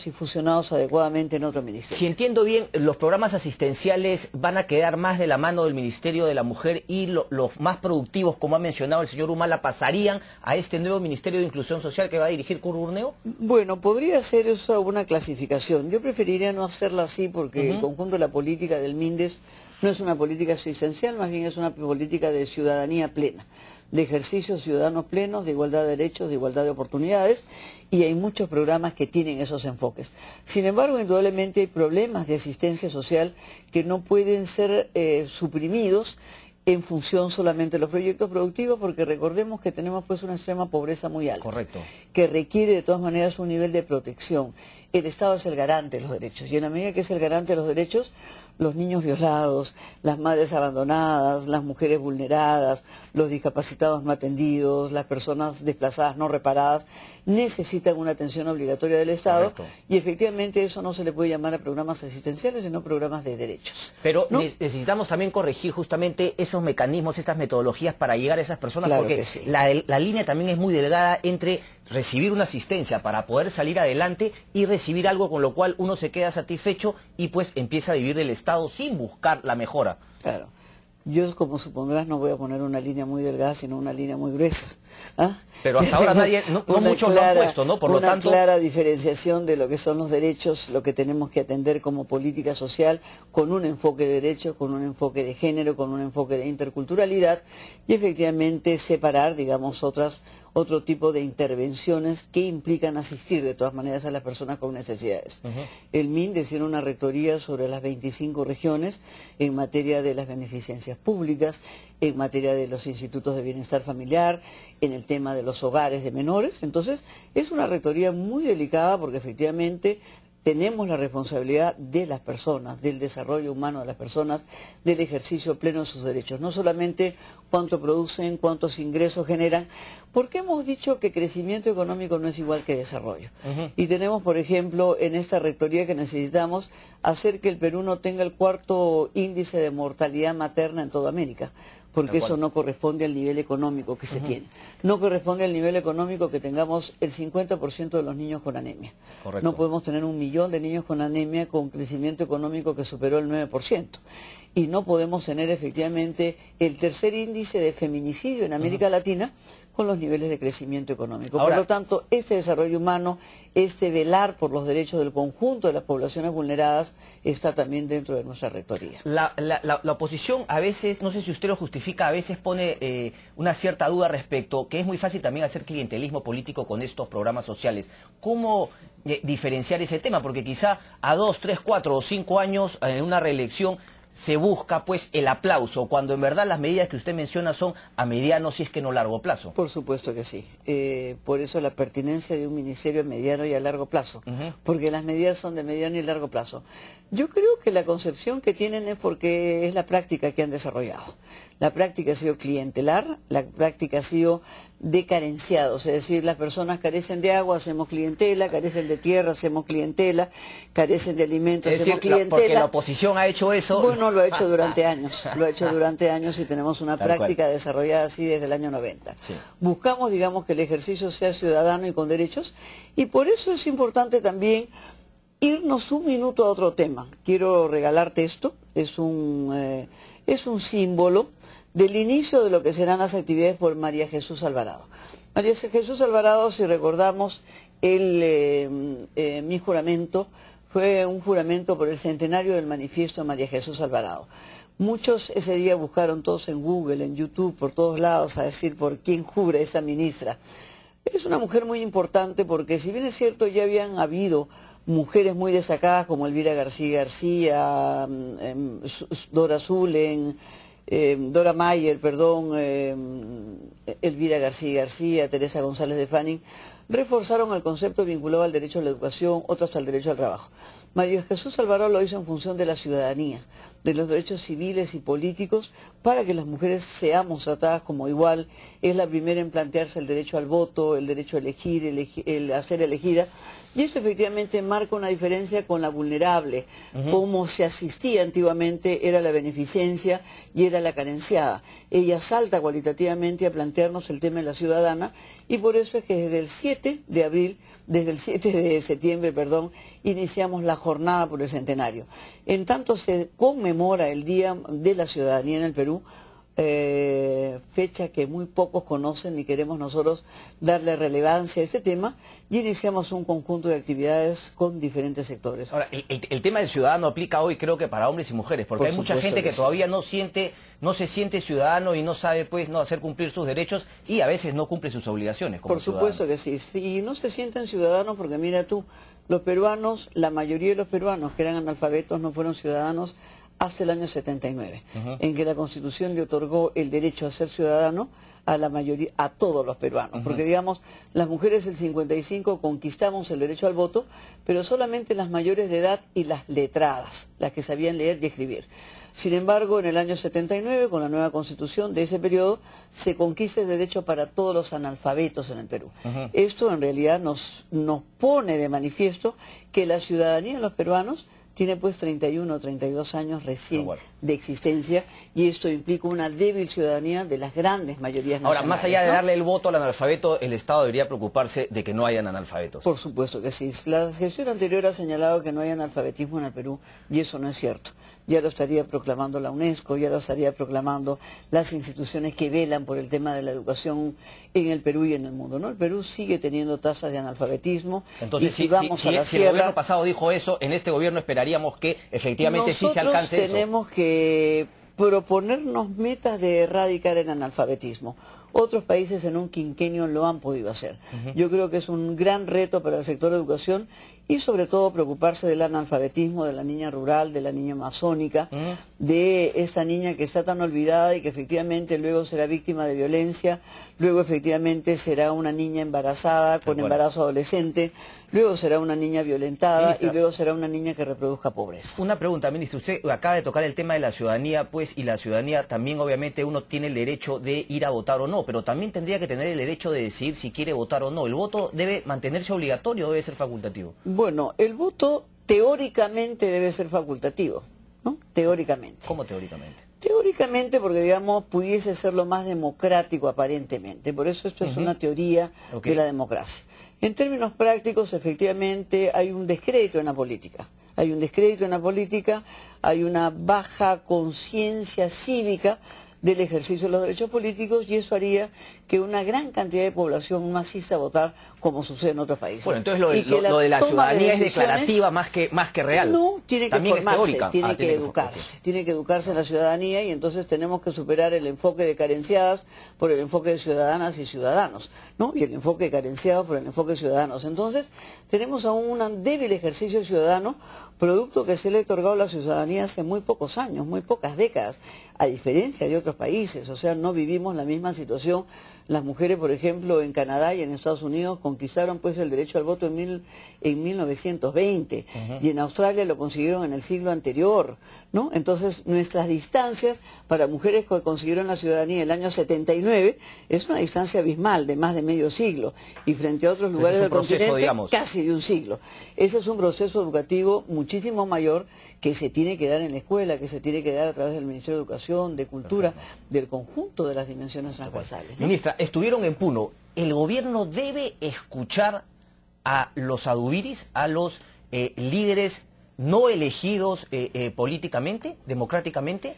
y fusionados adecuadamente en otro ministerio. Si entiendo bien, los programas asistenciales van a quedar más de la mano del Ministerio de la Mujer y los más productivos, como ha mencionado el señor Humala, pasarían a este nuevo Ministerio de Inclusión Social que va a dirigir Curro Urneo. Bueno, podría ser eso una clasificación. Yo preferiría no hacerla así porque el conjunto de la política del Mindes no es una política asistencial, más bien es una política de ciudadanía plena, de ejercicios ciudadanos plenos, de igualdad de derechos, de igualdad de oportunidades, y hay muchos programas que tienen esos enfoques. Sin embargo, indudablemente hay problemas de asistencia social que no pueden ser suprimidos en función solamente de los proyectos productivos, porque recordemos que tenemos pues una extrema pobreza muy alta. Correcto. Que requiere de todas maneras un nivel de protección. El Estado es el garante de los derechos, y en la medida que es el garante de los derechos, los niños violados, las madres abandonadas, las mujeres vulneradas, los discapacitados no atendidos, las personas desplazadas no reparadas, necesitan una atención obligatoria del Estado. Correcto. Y efectivamente eso no se le puede llamar a programas asistenciales, sino programas de derechos. Pero ¿no? necesitamos también corregir justamente esos mecanismos, estas metodologías para llegar a esas personas, Claro porque que sí. la línea también es muy delgada entre recibir una asistencia para poder salir adelante y recibir algo con lo cual uno se queda satisfecho y pues empieza a vivir del Estado sin buscar la mejora. Claro. Yo, como supondrás, no voy a poner una línea muy delgada, sino una línea muy gruesa. ¿Ah? Pero hasta ahora nadie, no muchos lo han puesto, ¿no? Por lo tanto, una clara diferenciación de lo que son los derechos, lo que tenemos que atender como política social, con un enfoque de derechos, con un enfoque de género, con un enfoque de interculturalidad, y efectivamente separar, digamos, otro tipo de intervenciones que implican asistir de todas maneras a las personas con necesidades. El MINDES tiene una rectoría sobre las 25 regiones en materia de las beneficencias públicas, en materia de los institutos de bienestar familiar, en el tema de los hogares de menores. Entonces, es una rectoría muy delicada porque efectivamente tenemos la responsabilidad de las personas, del desarrollo humano de las personas, del ejercicio pleno de sus derechos. No solamente cuánto producen, cuántos ingresos generan, porque hemos dicho que crecimiento económico no es igual que desarrollo. Y tenemos, por ejemplo, en esta rectoría que necesitamos hacer que el Perú no tenga el 4º índice de mortalidad materna en toda América, porque eso no corresponde al nivel económico que se tiene. No corresponde al nivel económico que tengamos el 50% de los niños con anemia. Correcto. No podemos tener 1 millón de niños con anemia con crecimiento económico que superó el 9%. Y no podemos tener efectivamente el 3er índice de feminicidio en América Latina con los niveles de crecimiento económico. Ahora, por lo tanto, este desarrollo humano, este velar por los derechos del conjunto de las poblaciones vulneradas, está también dentro de nuestra rectoría. La oposición a veces, no sé si usted lo justifica, a veces pone una cierta duda respecto, que es muy fácil también hacer clientelismo político con estos programas sociales. ¿Cómo diferenciar ese tema? Porque quizá a 2, 3, 4 o 5 años en una reelección se busca pues el aplauso, cuando en verdad las medidas que usted menciona son a mediano, si es que no largo plazo. Por supuesto que sí. Por eso la pertinencia de un ministerio a mediano y a largo plazo, porque las medidas son de mediano y largo plazo. Yo creo que la concepción que tienen es porque es la práctica que han desarrollado. La práctica ha sido clientelar, la práctica ha sido de carenciados, es decir, las personas carecen de agua, hacemos clientela, carecen de tierra, hacemos clientela, carecen de alimentos, hacemos clientela. Porque la oposición ha hecho eso. Bueno, lo ha hecho durante años, y tenemos una práctica desarrollada así desde el año 90. Sí. Buscamos, digamos, que el ejercicio sea ciudadano y con derechos, y por eso es importante también irnos un minuto a otro tema. Quiero regalarte esto, es un símbolo del inicio de lo que serán las actividades por María Jesús Alvarado. María Jesús Alvarado, si recordamos, mi juramento fue un juramento por el centenario del manifiesto de María Jesús Alvarado. Muchos ese día buscaron todos en Google, en YouTube, por todos lados, a decir por quién jura esa ministra. Es una mujer muy importante porque, si bien es cierto, ya habían habido mujeres muy destacadas como Elvira García, Dora Zulen, Dora Mayer, Elvira García, Teresa González de Fanning, reforzaron el concepto vinculado al derecho a la educación, otras al derecho al trabajo. María Jesús Alvarado lo hizo en función de la ciudadanía, de los derechos civiles y políticos, para que las mujeres seamos tratadas como igual. Es la primera en plantearse el derecho al voto, el derecho a elegir, a ser elegida, y esto efectivamente marca una diferencia con la vulnerable. Como se asistía antiguamente era la beneficencia y era la carenciada. Ella salta cualitativamente a plantearnos el tema de la ciudadana, y por eso es que desde el 7 de abril desde el 7 de septiembre, perdón, iniciamos la jornada por el centenario. En tanto se conmemora el Día de la Ciudadanía en el Perú, fecha que muy pocos conocen y queremos nosotros darle relevancia a este tema, y iniciamos un conjunto de actividades con diferentes sectores. Ahora, el tema del ciudadano aplica hoy creo que para hombres y mujeres, porque hay mucha gente que todavía no se siente ciudadano y no sabe pues no hacer cumplir sus derechos y a veces no cumple sus obligaciones como ciudadano. Por supuesto que sí, y no se sienten ciudadanos porque mira tú, los peruanos, la mayoría de los peruanos que eran analfabetos no fueron ciudadanos hasta el año 79, en que la Constitución le otorgó el derecho a ser ciudadano a la mayoría, a todos los peruanos, porque digamos, las mujeres del 55 conquistamos el derecho al voto, pero solamente las mayores de edad y las letradas, las que sabían leer y escribir. Sin embargo, en el año 79, con la nueva Constitución de ese periodo, se conquista el derecho para todos los analfabetos en el Perú. Esto en realidad nos pone de manifiesto que la ciudadanía de los peruanos tiene pues 31 o 32 años recién de existencia, y esto implica una débil ciudadanía de las grandes mayorías nacionales. Ahora, más allá de darle el voto al analfabeto, el Estado debería preocuparse de que no hayan analfabetos. Por supuesto que sí. La gestión anterior ha señalado que no hay analfabetismo en el Perú, y eso no es cierto. Ya lo estaría proclamando la UNESCO, ya lo estaría proclamando las instituciones que velan por el tema de la educación en el Perú y en el mundo, ¿no? El Perú sigue teniendo tasas de analfabetismo. Entonces, si el gobierno pasado dijo eso, en este gobierno esperaríamos que efectivamente sí se alcance eso. Nosotros tenemos que proponernos metas de erradicar el analfabetismo. Otros países en un quinquenio lo han podido hacer. Yo creo que es un gran reto para el sector de educación, y sobre todo preocuparse del analfabetismo de la niña rural, de la niña amazónica, de esta niña que está tan olvidada y que efectivamente luego será víctima de violencia, luego efectivamente será una niña embarazada con embarazo adolescente, luego será una niña violentada, ministra, y luego será una niña que reproduzca pobreza. Una pregunta, ministra, usted acaba de tocar el tema de la ciudadanía, pues, y la ciudadanía también obviamente uno tiene el derecho de ir a votar o no, pero también tendría que tener el derecho de decidir si quiere votar o no. ¿El voto debe mantenerse obligatorio o debe ser facultativo? Bueno, el voto teóricamente debe ser facultativo, ¿no? Teóricamente. ¿Cómo teóricamente? Teóricamente porque, digamos, pudiese ser lo más democrático aparentemente. Por eso esto es una teoría de la democracia. En términos prácticos, efectivamente, hay un descrédito en la política. Hay un descrédito en la política, hay una baja conciencia cívica del ejercicio de los derechos políticos, y eso haría que una gran cantidad de población no asista a votar como sucede en otros países. Bueno, entonces lo de la ciudadanía es declarativa más que real. No, tiene que también formarse, es tiene que educarse. Tiene que educarse en la ciudadanía, y entonces tenemos que superar el enfoque de carenciadas por el enfoque de ciudadanas y ciudadanos, ¿no? Y el enfoque de carenciados por el enfoque de ciudadanos. Entonces, tenemos aún un débil ejercicio ciudadano, producto que se le ha otorgado a la ciudadanía hace muy pocos años, muy pocas décadas, a diferencia de otros países. O sea, no vivimos la misma situación. Las mujeres, por ejemplo, en Canadá y en Estados Unidos conquistaron pues el derecho al voto en 1920, y en Australia lo consiguieron en el siglo anterior, ¿no? Entonces, nuestras distancias para mujeres que consiguieron la ciudadanía en el año 79 es una distancia abismal de más de medio siglo, y frente a otros lugares del continente, digamos, casi de un siglo. Ese es un proceso educativo muchísimo mayor que se tiene que dar en la escuela, que se tiene que dar a través del Ministerio de Educación, de Cultura, del conjunto de las dimensiones transversales, ¿no? Ministra, estuvieron en Puno. ¿El gobierno debe escuchar a los adubiris, a los líderes no elegidos políticamente, democráticamente?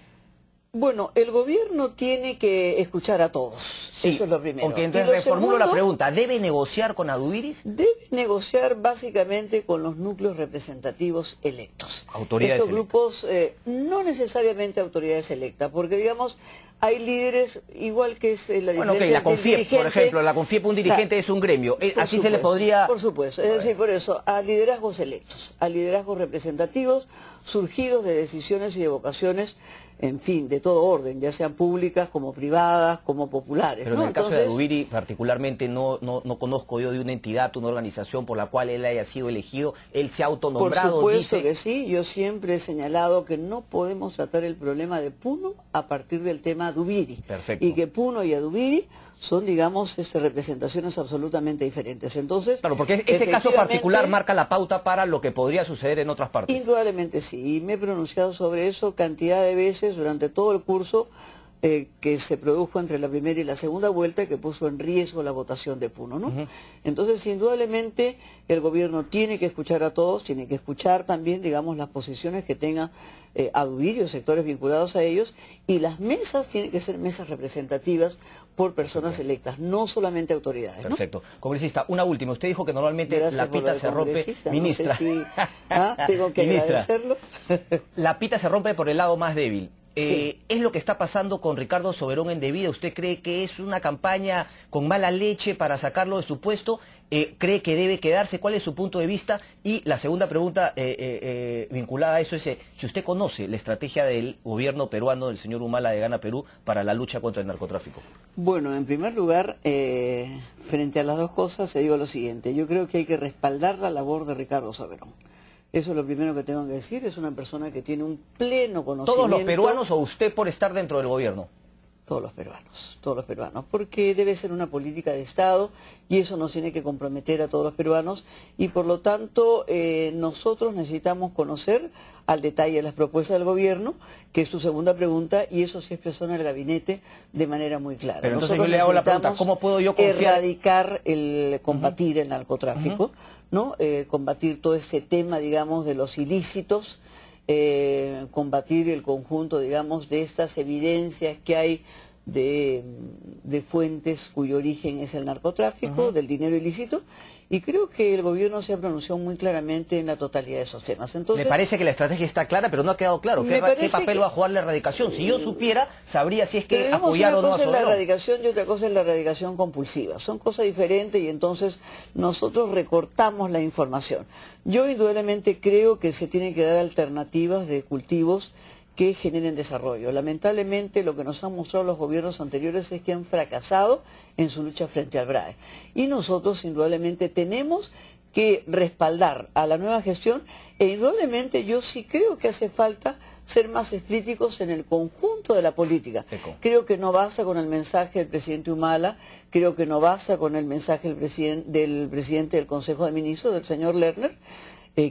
Bueno, el gobierno tiene que escuchar a todos, sí, eso es lo primero. Porque entonces reformulo la pregunta, ¿debe negociar con adubiris? Debe negociar básicamente con los núcleos representativos electos. Autoridades Estos grupos, no necesariamente autoridades electas, porque digamos, hay líderes, igual que es la diferencia. Bueno, la CONFIEP, por ejemplo, la CONFIEP, un dirigente es un gremio, así se le podría... Por supuesto, es decir, por eso, a liderazgos electos, a liderazgos representativos, surgidos de decisiones y de vocaciones, en fin, de todo orden, ya sean públicas, como privadas, como populares. Pero ¿no? en el caso de Adubiri, particularmente, no conozco yo de una entidad, una organización por la cual él haya sido elegido, él se ha autonombrado. Por supuesto que sí, yo siempre he señalado que no podemos tratar el problema de Puno a partir del tema Adubiri. Perfecto. Y que Puno y Adubiri son, digamos, representaciones absolutamente diferentes. Entonces, claro, porque ese caso particular marca la pauta para lo que podría suceder en otras partes. Indudablemente sí, y me he pronunciado sobre eso cantidad de veces durante todo el curso que se produjo entre la primera y la segunda vuelta, que puso en riesgo la votación de Puno, ¿no? Entonces, indudablemente, el gobierno tiene que escuchar a todos, tiene que escuchar también, digamos, las posiciones que tengan Aduirio, sectores vinculados a ellos, y las mesas tienen que ser mesas representativas por personas electas, no solamente autoridades, ¿no? Perfecto. Congresista, una última. Usted dijo que normalmente Gracias la pita se rompe... Ministra. No sé si, tengo que Ministra, agradecerlo. La pita se rompe por el lado más débil. Sí. ¿Es lo que está pasando con Ricardo Soberón en Devida? ¿Usted cree que es una campaña con mala leche para sacarlo de su puesto? ¿Cree que debe quedarse? ¿Cuál es su punto de vista? Y la segunda pregunta vinculada a eso es si usted conoce la estrategia del gobierno peruano, del señor Humala de Gana Perú, para la lucha contra el narcotráfico. Bueno, en primer lugar, frente a las dos cosas, se digo lo siguiente. Yo creo que hay que respaldar la labor de Ricardo Soberón. Eso es lo primero que tengo que decir. Es una persona que tiene un pleno conocimiento. ¿Todos los peruanos o usted por estar dentro del gobierno? Todos los peruanos, porque debe ser una política de Estado y eso nos tiene que comprometer a todos los peruanos y por lo tanto nosotros necesitamos conocer al detalle las propuestas del gobierno, que es su segunda pregunta, y eso se expresó en el gabinete de manera muy clara. Pero entonces nosotros yo le hago la pregunta, ¿cómo puedo yo confiar? Erradicar, combatir el narcotráfico, ¿no? Combatir todo este tema, digamos, de los ilícitos, combatir el conjunto, digamos, de estas evidencias que hay de fuentes cuyo origen es el narcotráfico, del dinero ilícito, y creo que el gobierno se ha pronunciado muy claramente en la totalidad de esos temas. Entonces, me parece que la estrategia está clara, pero no ha quedado claro. ¿Qué papel va a jugar la erradicación? Si yo supiera, sabría si es que apoyar o no a Soberón. Una cosa es la erradicación y otra cosa es la erradicación compulsiva. Son cosas diferentes y entonces nosotros recortamos la información. Yo indudablemente creo que se tienen que dar alternativas de cultivos que generen desarrollo. Lamentablemente lo que nos han mostrado los gobiernos anteriores es que han fracasado en su lucha frente al BRAE. Y nosotros indudablemente tenemos que respaldar a la nueva gestión e indudablemente yo sí creo que hace falta ser más explícitos en el conjunto de la política. Creo que no basta con el mensaje del presidente Humala, creo que no basta con el mensaje del presidente del Consejo de Ministros, del señor Lerner.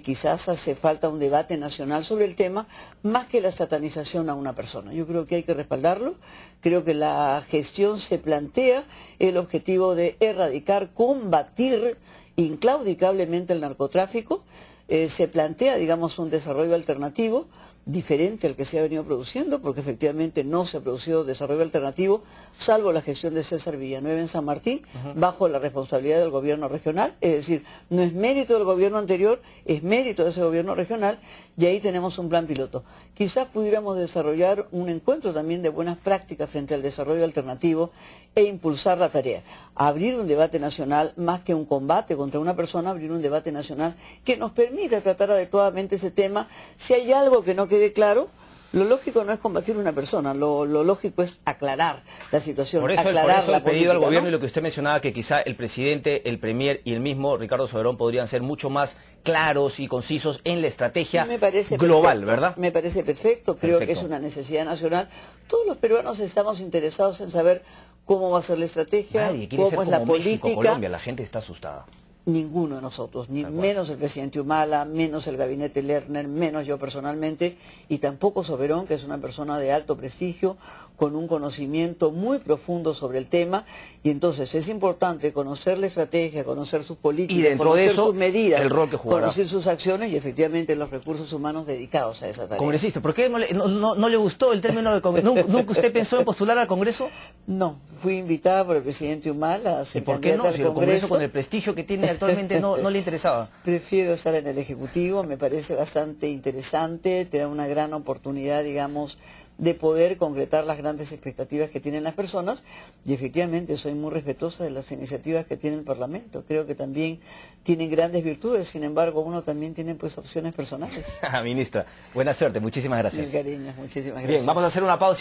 Quizás hace falta un debate nacional sobre el tema, más que la satanización a una persona. Yo creo que hay que respaldarlo, creo que la gestión se plantea el objetivo de erradicar, combatir inclaudicablemente el narcotráfico, se plantea, digamos, un desarrollo alternativo, diferente al que se ha venido produciendo, porque efectivamente no se ha producido desarrollo alternativo, salvo la gestión de César Villanueva en San Martín, bajo la responsabilidad del gobierno regional, es decir, no es mérito del gobierno anterior, es mérito de ese gobierno regional, y ahí tenemos un plan piloto. Quizás pudiéramos desarrollar un encuentro también de buenas prácticas frente al desarrollo alternativo e impulsar la tarea. Abrir un debate nacional, más que un combate contra una persona, abrir un debate nacional que nos permita tratar adecuadamente ese tema. Si hay algo que no quede claro, lo lógico no es combatir a una persona, lo lógico es aclarar la situación, aclarar el pedido al gobierno, ¿no? Y lo que usted mencionaba, que quizá el presidente, el premier y el mismo Ricardo Soberón podrían ser mucho más claros y concisos en la estrategia global, perfecto, ¿verdad? Me parece perfecto, creo que es una necesidad nacional. Todos los peruanos estamos interesados en saber cómo va a ser la estrategia, Nadie quiere cómo ser es como la México, política. Colombia, la gente está asustada. Ninguno de nosotros, ni menos el presidente Humala, menos el gabinete Lerner, menos yo personalmente, y tampoco Soberón, que es una persona de alto prestigio, con un conocimiento muy profundo sobre el tema, y entonces es importante conocer la estrategia, conocer sus políticas, y dentro conocer de eso, sus medidas, el rol que jugará, conocer sus acciones y efectivamente los recursos humanos dedicados a esa tarea. Congresista, ¿por qué no le gustó el término de Congreso? ¿Nunca usted pensó en postular al Congreso? No, fui invitada por el presidente Humala a ser ¿Y por qué no? Si el Congreso con el prestigio que tiene actualmente no le interesaba. Prefiero estar en el Ejecutivo, me parece bastante interesante, te da una gran oportunidad, digamos, de poder concretar las grandes expectativas que tienen las personas, y efectivamente soy muy respetuosa de las iniciativas que tiene el Parlamento. Creo que también tienen grandes virtudes, sin embargo uno también tiene pues opciones personales. Ministra, buena suerte, muchísimas gracias. Mil cariños, muchísimas gracias. Bien, vamos a hacer una pausa.